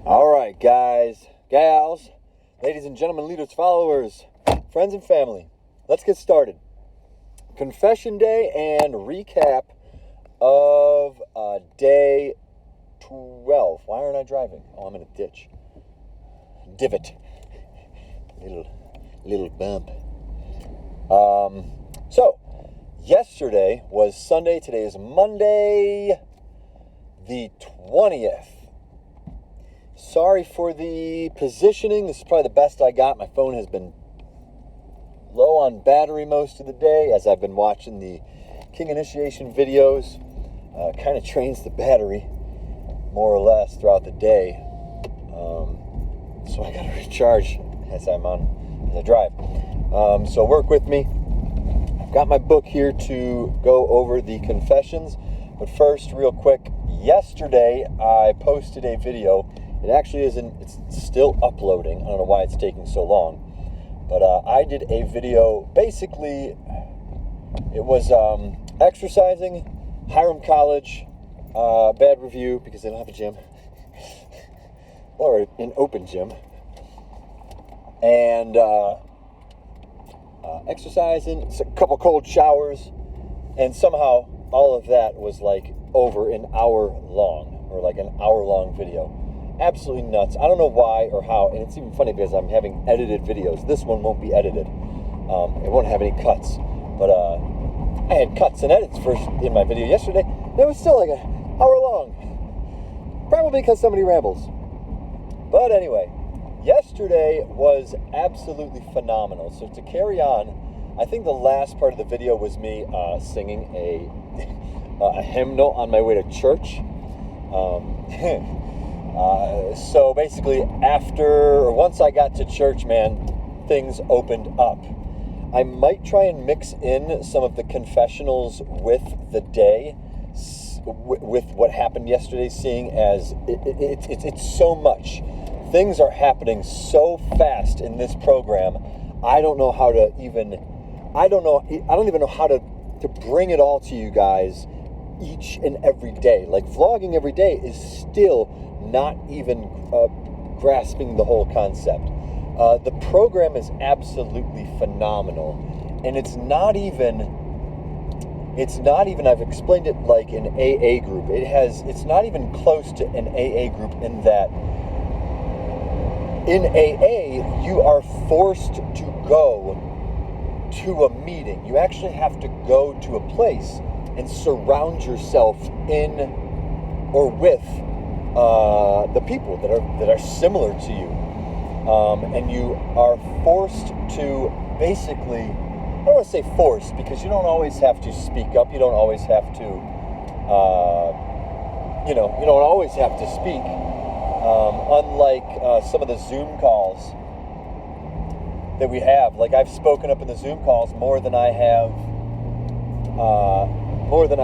All right, guys, gals, ladies and gentlemen, leaders, followers, friends and family, let's get started. Confession day and recap of day 12. Why aren't I driving? Oh, I'm in a ditch. Divot. Little bump. So, yesterday was Sunday. Today is Monday, the 20th. Sorry for the positioning. This is probably the best I got. My phone has been low on battery most of the day as I've been watching the King Initiation videos. Kind of trains the battery more or less throughout the day. So I got to recharge as I drive. So work with me. I've got my book here to go over the confessions. But first, real quick, yesterday I posted a video. It actually isn't, it's still uploading. I don't know why it's taking so long. But I did a video, basically, it was exercising, Hiram College, bad review because they don't have a gym, or an open gym, and exercising, a couple cold showers, and somehow all of that was like over an hour long, or like an hour-long video. Absolutely nuts. I don't know why or how, and it's even funny because I'm having edited videos. This one won't be edited. It won't have any cuts. But I had cuts and edits in my video yesterday. And it was still like an hour long. Probably because somebody rambles. But anyway, yesterday was absolutely phenomenal. So to carry on, I think the last part of the video was me singing a hymnal on my way to church. So basically once I got to church, man, things opened up. I might try and mix in some of the confessionals with the day, with what happened yesterday, seeing as it's so much. Things are happening so fast in this program. I don't even know how to bring it all to you guys each and every day. Like vlogging every day is still not even grasping the whole concept. The program is absolutely phenomenal, and it's not even I've explained it like an AA group. It's not even close to an AA group in that in AA you are forced to go to a meeting. You actually have to go to a place and surround yourself in or with the people that are similar to you, and you are forced to basically, I don't want to say forced because you don't always have to speak up. You don't always have to, you don't always have to speak. Unlike some of the Zoom calls that we have, like I've spoken up in the Zoom calls more than I've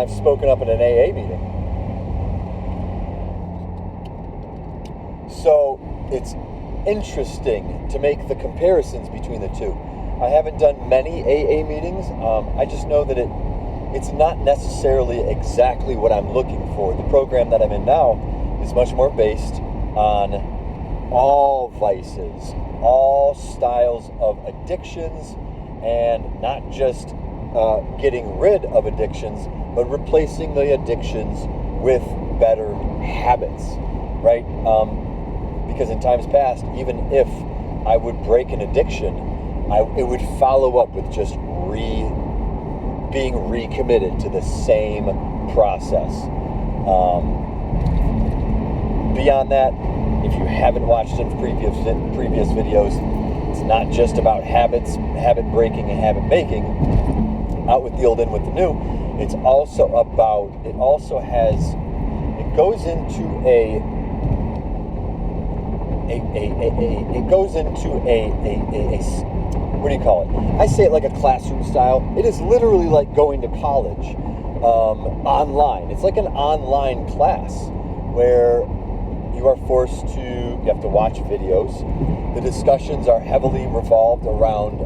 spoken up in an AA meeting. So it's interesting to make the comparisons between the two. I haven't done many AA meetings. I just know that it's not necessarily exactly what I'm looking for. The program that I'm in now is much more based on all vices, all styles of addictions, and not just getting rid of addictions, but replacing the addictions with better habits, right? Because in times past, even if I would break an addiction, it would follow up with just being recommitted to the same process. Beyond that, if you haven't watched some previous videos, it's not just about habit breaking and habit making, out with the old, in with the new. It goes into what do you call it? I say it like a classroom style. It is literally like going to college online. It's like an online class where you have to watch videos. The discussions are heavily revolved around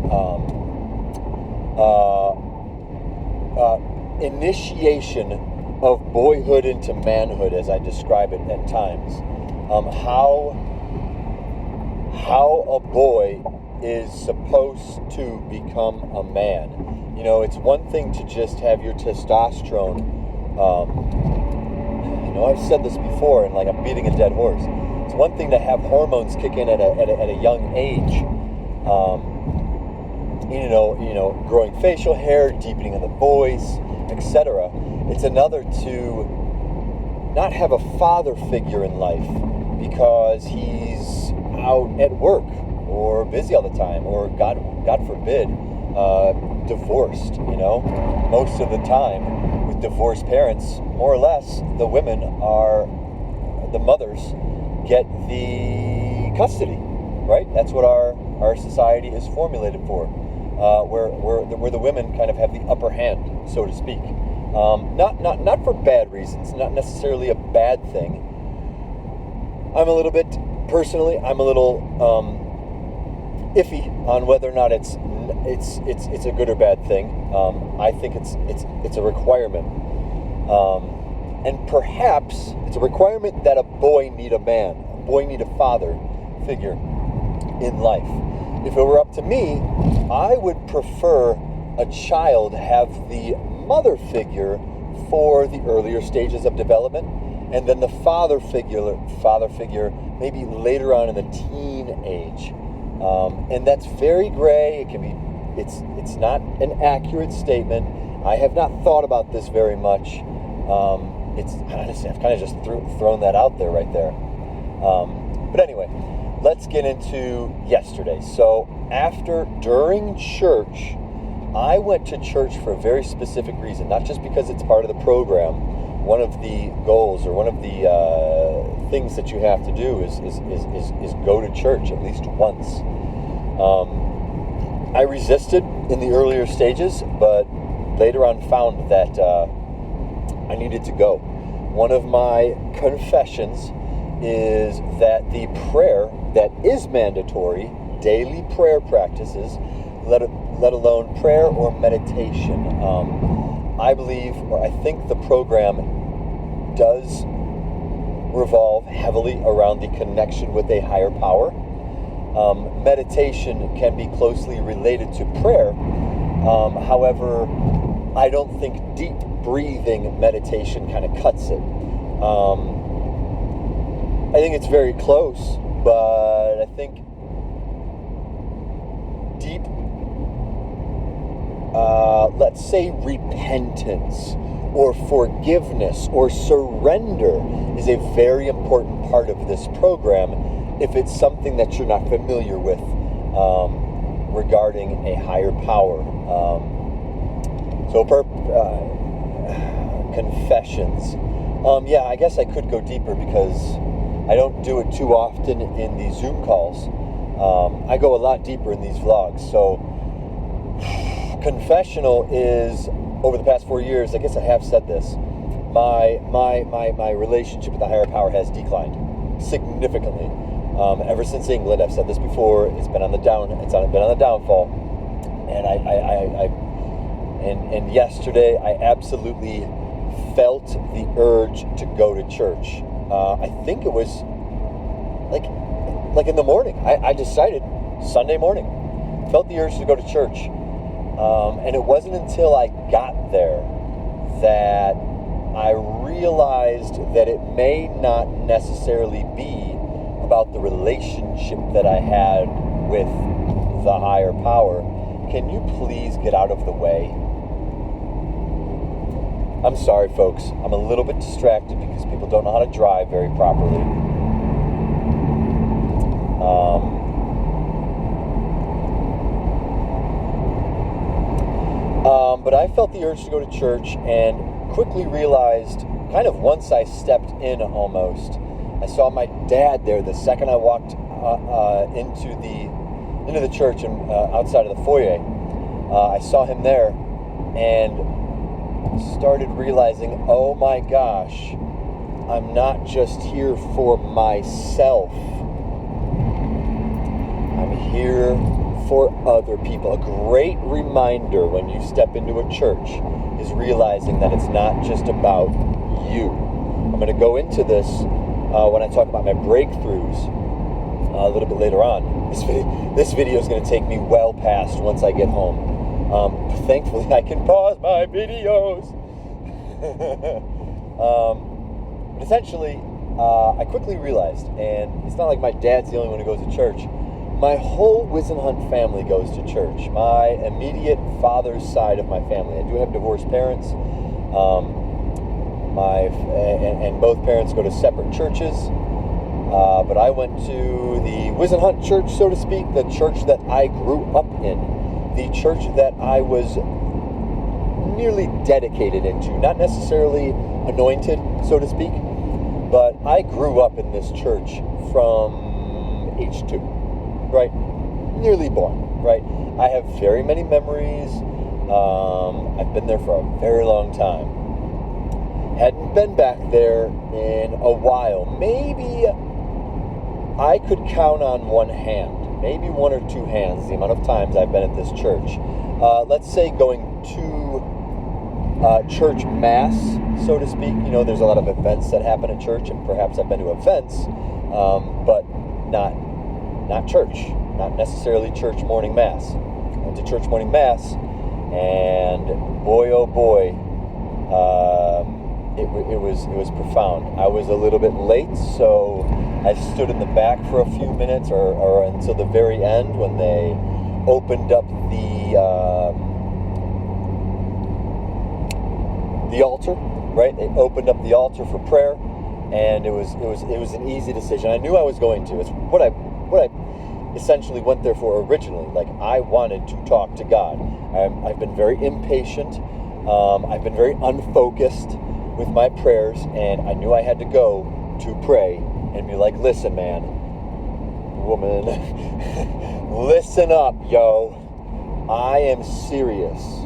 initiation of boyhood into manhood, as I describe it at times. how a boy is supposed to become a man. You know, it's one thing to just have your testosterone. I know I've said this before, and like I'm beating a dead horse. It's one thing to have hormones kick in at a young age. You know, growing facial hair, deepening of the voice, etc. It's another to not have a father figure in life because he's out at work or busy all the time, or God forbid, divorced. You know, most of the time with divorced parents, more or less, the women are the mothers get the custody, right? That's what our society is formulated for, where the women kind of have the upper hand, so to speak. Not for bad reasons, not necessarily a bad thing. I'm a little bit iffy on whether or not it's a good or bad thing. I think it's a requirement, and perhaps it's a requirement that a boy need a boy need a father figure in life. If it were up to me, I would prefer a child have the mother figure for the earlier stages of development, and then the father figure maybe later on in the teen age. And that's very gray. It can be. It's not an accurate statement. I have not thought about this very much. It's honestly, I've kind of just thrown that out there right there. But anyway, let's get into yesterday. So during church, I went to church for a very specific reason, not just because it's part of the program. One of the goals, or one of the things that you have to do is go to church at least once. I resisted in the earlier stages, but later on found that I needed to go. One of my confessions is that the prayer that is mandatory, daily prayer practices, let alone prayer or meditation, I believe, or I think the program does revolve heavily around the connection with a higher power. Meditation can be closely related to prayer. However, I don't think deep breathing meditation kind of cuts it. I think it's very close, but I think deep, let's say repentance or forgiveness or surrender is a very important part of this program if it's something that you're not familiar with regarding a higher power. Confessions. Yeah, I guess I could go deeper because I don't do it too often in these Zoom calls. I go a lot deeper in these vlogs. So confessional is, over the past 4 years, I guess I have said this, my relationship with the higher power has declined significantly. Ever since England, I've said this before, it's been on the downfall. And yesterday I absolutely felt the urge to go to church. I think it was like in the morning. I decided Sunday morning, felt the urge to go to church. And it wasn't until I got there that I realized that it may not necessarily be about the relationship that I had with the higher power. Can you please get out of the way? I'm sorry, folks. I'm a little bit distracted because people don't know how to drive very properly. But I felt the urge to go to church and quickly realized, kind of once I stepped in almost, I saw my dad there the second I walked into the church and outside of the foyer. I saw him there and started realizing, oh my gosh, I'm not just here for myself. I'm here for other people. A great reminder when you step into a church is realizing that it's not just about you. I'm going to go into this when I talk about my breakthroughs a little bit later on. This video is going to take me well past once I get home. Thankfully, I can pause my videos. But essentially, I quickly realized, and it's not like my dad's the only one who goes to church. My whole Wisenhunt family goes to church. My immediate father's side of my family. I do have divorced parents. And both parents go to separate churches. But I went to the Wisenhunt church, so to speak, the church that I grew up in, the church that I was nearly dedicated into, not necessarily anointed, so to speak, but I grew up in this church from age 2, right? Nearly born, right? I have very many memories. I've been there for a very long time. Hadn't been back there in a while. Maybe I could count on one hand, maybe one or two hands, the amount of times I've been at this church. Let's say going to church mass, so to speak. You know, there's a lot of events that happen at church, and perhaps I've been to events, but not church, not necessarily church morning mass. Went to church morning mass, and boy, oh boy, it was profound. I was a little bit late, so I stood in the back for a few minutes, or until the very end when they opened up the altar, right? They opened up the altar for prayer, and it was an easy decision. I knew I was going to. It's what I essentially went there for originally. Like, I wanted to talk to God. I've been very impatient. I've been very unfocused with my prayers, and I knew I had to go to pray and be like, listen, man, woman, listen up, yo. I am serious.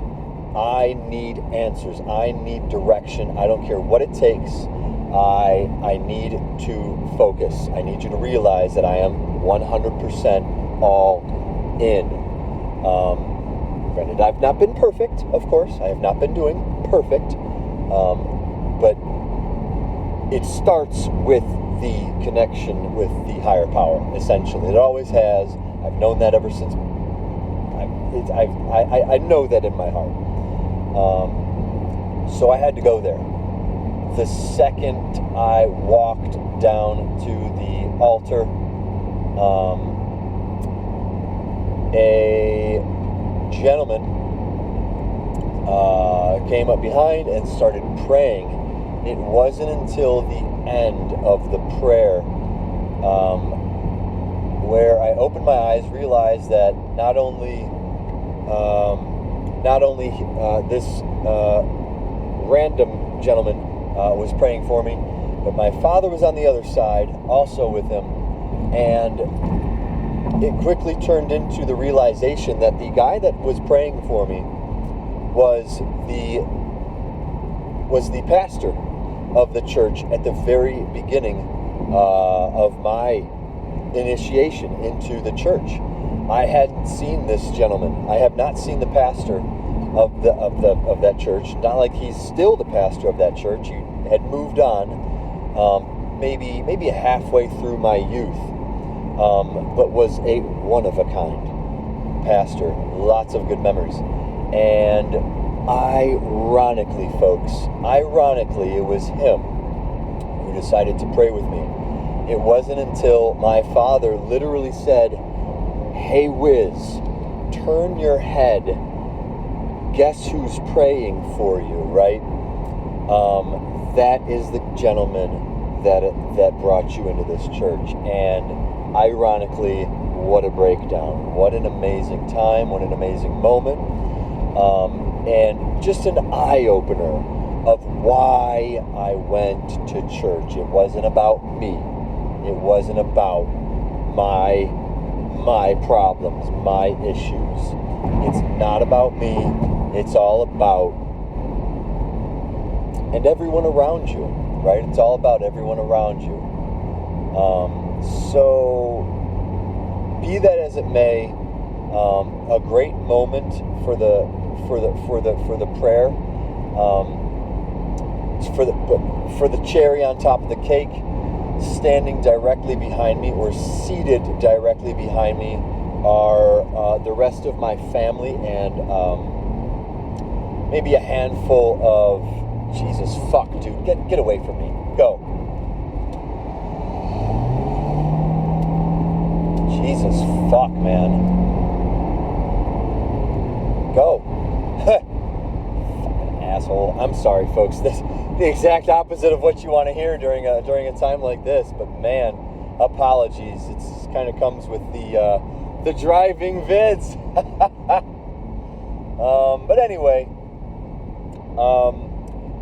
I need answers. I need direction. I don't care what it takes. I need to focus. I need you to realize that I am 100% all in. Granted, I've not been perfect, of course. I have not been doing perfect. But it starts with the connection with the higher power, essentially. It always has. I've known that ever since. I know that in my heart. So I had to go there. The second I walked down to the altar, a gentleman came up behind and started praying. It wasn't until the end of the prayer where I opened my eyes, realized that not only this random gentleman was praying for me, but my father was on the other side, also with him, and it quickly turned into the realization that the guy that was praying for me was the pastor of the church at the very beginning of my initiation into the church. I hadn't seen this gentleman. I have not seen the pastor of that church. Not like he's still the pastor of that church. He had moved on, maybe halfway through my youth, but was a one-of-a-kind pastor. Lots of good memories. And ironically, folks, it was him who decided to pray with me. It wasn't until my father literally said, "Hey, Wiz, turn your head. Guess who's praying for you," right? That is the gentleman that brought you into this church. And ironically, what a breakdown. What an amazing time. What an amazing moment. And just an eye-opener of why I went to church. It wasn't about me. It wasn't about my problems, my issues. It's not about me. It's all about, and everyone around you, right? It's all about everyone around you. So, be that as it may, a great moment for the prayer, for the cherry on top of the cake. standing directly behind me or seated directly behind me are the rest of my family and maybe a handful of... Jesus, fuck, dude. Get away from me. Go. Jesus, fuck, man. Go. Fucking asshole. I'm sorry, folks. This the exact opposite of what you want to hear during a time like this. But man, apologies. It's kind of comes with the driving vids. But anyway,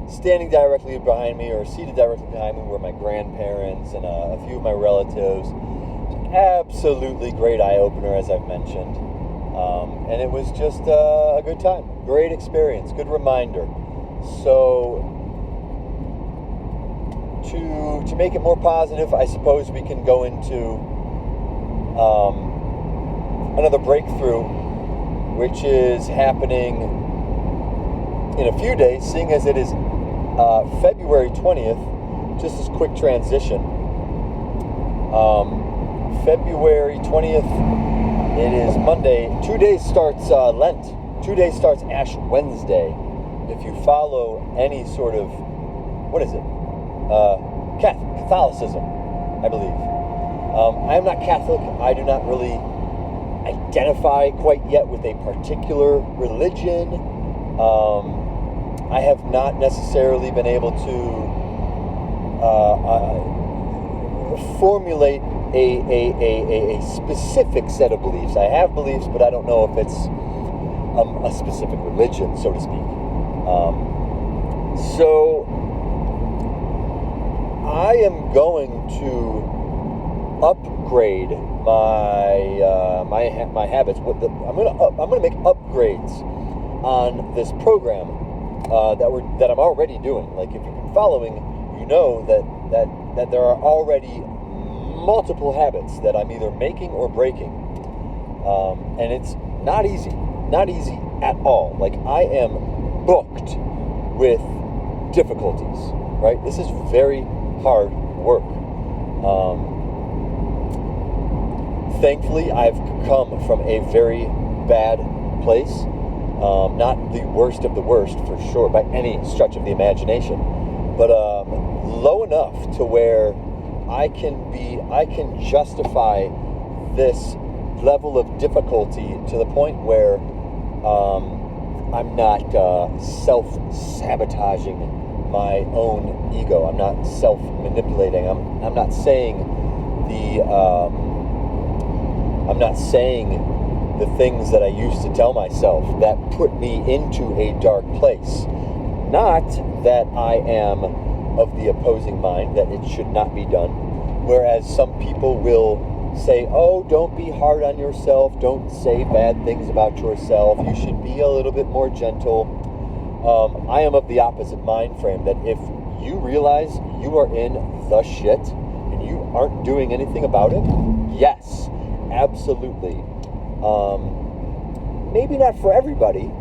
standing directly behind me or seated directly behind me were my grandparents and a few of my relatives. Absolutely great eye-opener, as I've mentioned. And it was just a good time. Great experience. Good reminder. So, to make it more positive, I suppose we can go into another breakthrough, which is happening in a few days, seeing as it is February 20th. Just as quick transition. February 20th, it is Monday. 2 days starts Lent. 2 days starts Ash Wednesday. If you follow any sort of, what is it? Catholicism, I believe. I am not Catholic. I do not really identify quite yet with a particular religion. I have not necessarily been able to formulate a specific set of beliefs. I have beliefs, but I don't know if it's a specific religion, so to speak. So I am going to upgrade my habits. I'm gonna make upgrades on this program that I'm already doing. Like, if you've been following, you know that there are already multiple habits that I'm either making or breaking, and it's not easy at all. Like, I am booked with difficulties, right? This is very hard work. Thankfully, I've come from a very bad place. Not the worst of the worst, for sure, by any stretch of the imagination, but low enough to where I can justify this level of difficulty to the point where I'm not self-sabotaging my own ego. I'm not self-manipulating. I'm not saying the things that I used to tell myself that put me into a dark place. Not that I am of the opposing mind, that it should not be done. Whereas some people will say, oh, don't be hard on yourself, don't say bad things about yourself, you should be a little bit more gentle. I am of the opposite mind frame, that if you realize you are in the shit and you aren't doing anything about it, yes, absolutely. Maybe not for everybody,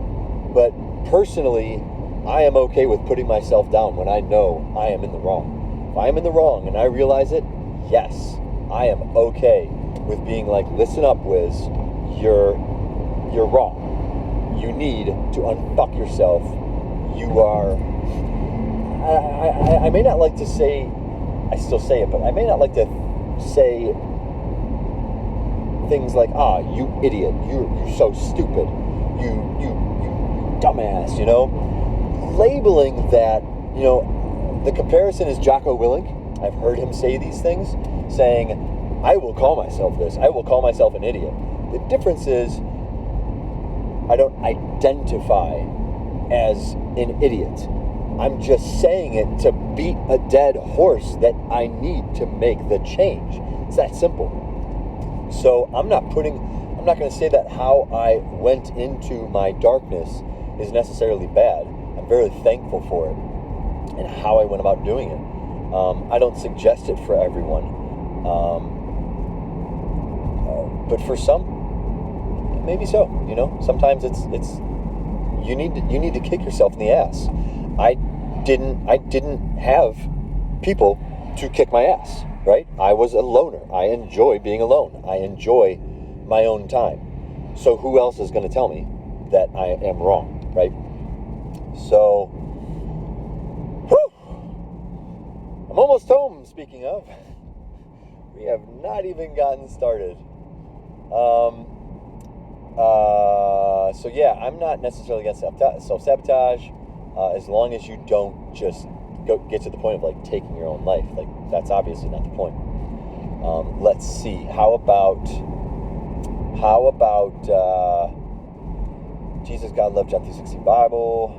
but personally, I am okay with putting myself down when I know I am in the wrong. If I am in the wrong and I realize it, yes, I am okay with being like, listen up, Wiz, you're wrong. You need to unfuck yourself. You are... I may not like to say, I still say it, but I may not like to say things like, you idiot, you're so stupid, you dumbass, you know? Labeling that, you know, the comparison is Jocko Willink. I've heard him say these things, saying, I will call myself this, I will call myself an idiot. The difference is, I don't identify as an idiot. I'm just saying it to beat a dead horse that I need to make the change. It's that simple. So I'm not going to say that how I went into my darkness is necessarily bad. I'm very thankful for it and how I went about doing it. I don't suggest it for everyone. But for some, maybe so, you know? Sometimes it's you need to kick yourself in the ass. I didn't have people to kick my ass. right? I was a loner. I enjoy being alone. I enjoy my own time. So who else is going to tell me that I am wrong, right? So, whew, I'm almost home, speaking of. We have not even gotten started. So yeah, I'm not necessarily against self-sabotage, as long as you don't just get to the point of like taking your own life. Like, that's obviously not the point. Let's see. How about Jesus, God, Love, John 3:16 Bible.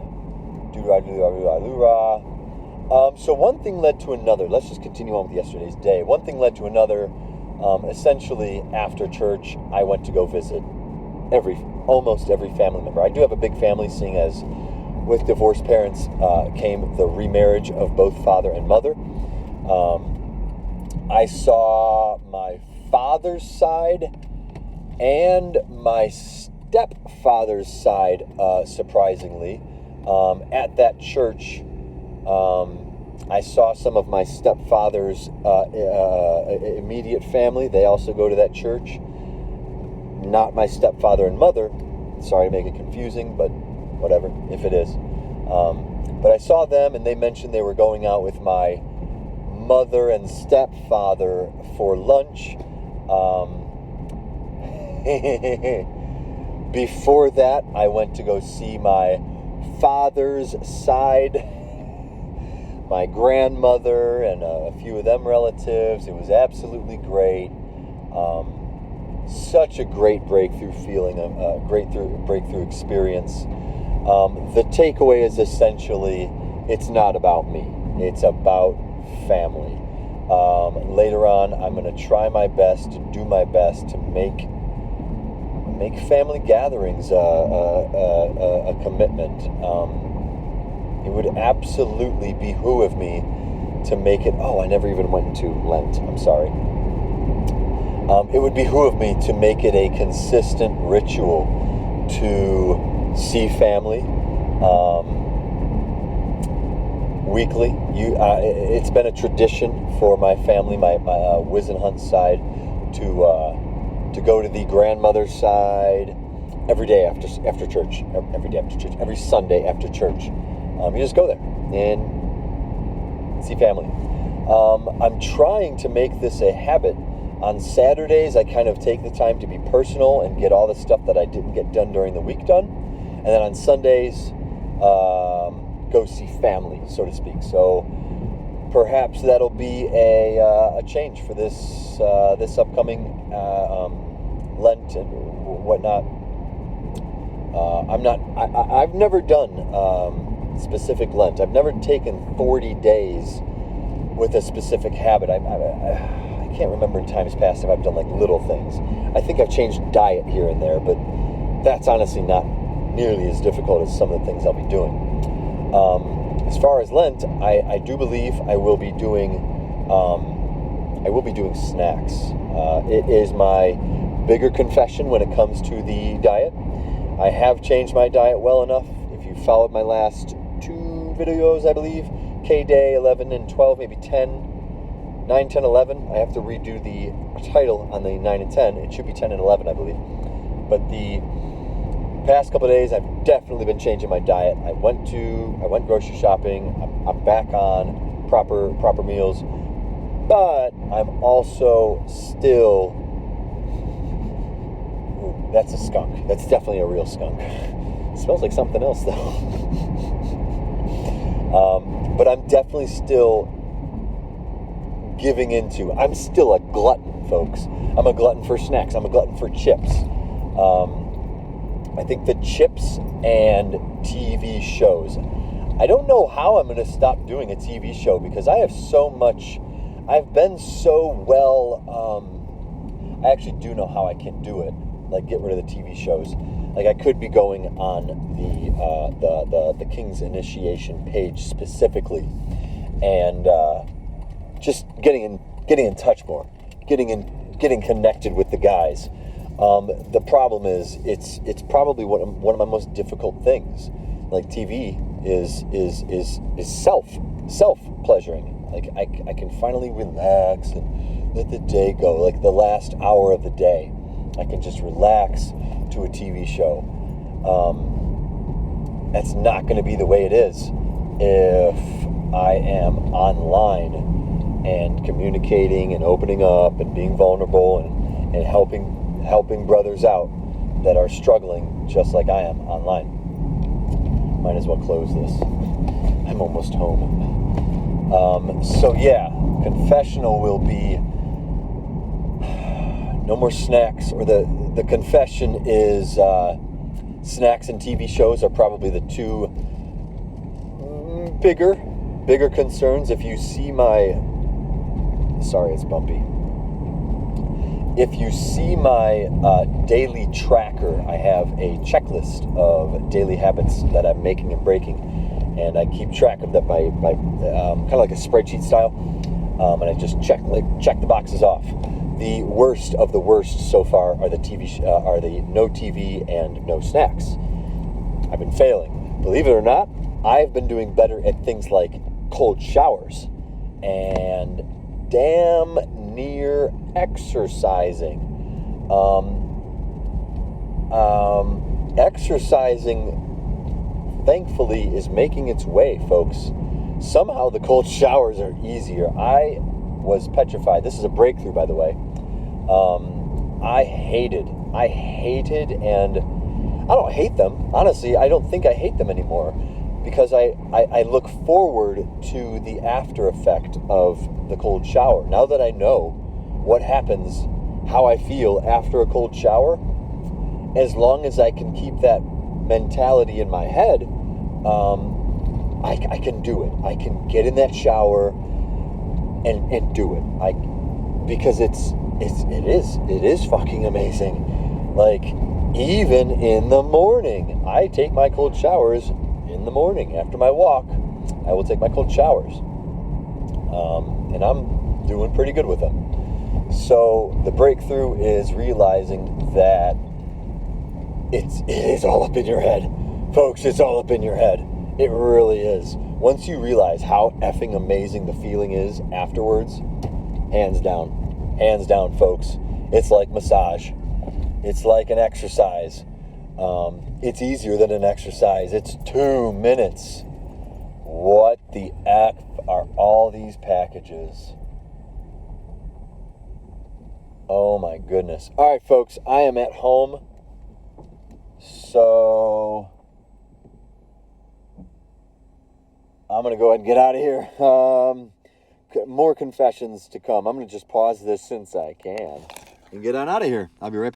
So one thing led to another. Let's just continue on with yesterday's day. One thing led to another. Essentially, after church, I went to go visit almost every family member. I do have a big family, seeing as with divorced parents came the remarriage of both father and mother. I saw my father's side and my stepfather's side, surprisingly. At that church, I saw some of my stepfather's immediate family. They also go to that church. Not my stepfather and mother. Sorry to make it confusing, but whatever, if it is. But I saw them, and they mentioned they were going out with my mother and stepfather for lunch. Before that, I went to go see my father's side, my grandmother, and a few of them relatives. It was absolutely great. Such a great breakthrough feeling, a great breakthrough experience. The takeaway is essentially, it's not about me. It's about family. Later on, I'm going to try my best to do my best to make family gatherings a commitment. It would absolutely behoove me to make it. Oh, I never even went into Lent. I'm sorry. It would behoove me to make it a consistent ritual to see family weekly. It's been a tradition for my family, my Wizenhunt side, to go to the grandmother's side every day after church. Every Sunday after church. You just go there and see family. I'm trying to make this a habit. On Saturdays, I kind of take the time to be personal and get all the stuff that I didn't get done during the week done. And then on Sundays, go see family, so to speak. So perhaps that'll be a change for this upcoming Lent and whatnot. I've never done specific Lent. I've never taken 40 days with a specific habit. I can't remember in times past if I've done like little things. I think I've changed diet here and there, but that's honestly not nearly as difficult as some of the things I'll be doing. As far as Lent, I do believe I will be doing snacks. It is my bigger confession when it comes to the diet. I have changed my diet well enough. If you followed my last 2 videos, I believe, K-Day 11 and 12, maybe 10, 9, 10, 11. I have to redo the title on the 9 and 10. It should be 10 and 11, I believe. But the past couple of days, I've definitely been changing my diet. I went grocery shopping. I'm back on proper meals. But I'm also still... Ooh, that's a skunk. That's definitely a real skunk. It smells like something else, though. But I'm definitely still giving into... I'm still a glutton, folks. I'm a glutton for snacks. I'm a glutton for chips. I think the chips and TV shows. I don't know how I'm going to stop doing a TV show because I have so much... I've been so well... I actually do know how I can do it. Like, get rid of the TV shows. Like, I could be going on the King's Initiation page specifically, and just getting in touch more, getting connected with the guys. The problem is it's probably one of my most difficult things. Like, TV is self pleasuring. Like, I can finally relax and let the day go. Like, the last hour of the day, I can just relax to a TV show. That's not going to be the way it is if I am online and communicating and opening up and being vulnerable and helping brothers out that are struggling just like I am online. Might as well close this. I'm almost home. So yeah, confessional will be no more snacks, or the confession is snacks and TV shows are probably the two bigger concerns. If you see my, sorry, it's bumpy. If you see my daily tracker, I have a checklist of daily habits that I'm making and breaking, and I keep track of that by kind of like a spreadsheet style, and I just check the boxes off. The worst of the worst so far are the no TV and no snacks. I've been failing. Believe it or not, I've been doing better at things like cold showers and damn near exercising. Exercising, thankfully, is making its way, folks. Somehow the cold showers are easier. I was petrified. This is a breakthrough, by the way. I hated, and I don't hate them. Honestly, I don't think I hate them anymore, because I look forward to the after effect of the cold shower. Now that I know what happens, how I feel after a cold shower, as long as I can keep that mentality in my head, I can do it. I can get in that shower and do it. Because it is fucking amazing. Like, even in the morning, I take my cold showers in the morning. After my walk, I will take my cold showers. And I'm doing pretty good with them. So the breakthrough is realizing that it is all up in your head. Folks, it's all up in your head. It really is. Once you realize how effing amazing the feeling is afterwards, hands down, folks, it's like massage. It's like an exercise. It's easier than an exercise. It's 2 minutes. What the F are all these packages? Oh my goodness. All right, folks, I am at home. So I'm going to go ahead and get out of here. More confessions to come. I'm going to just pause this since I can and get on out of here. I'll be right back.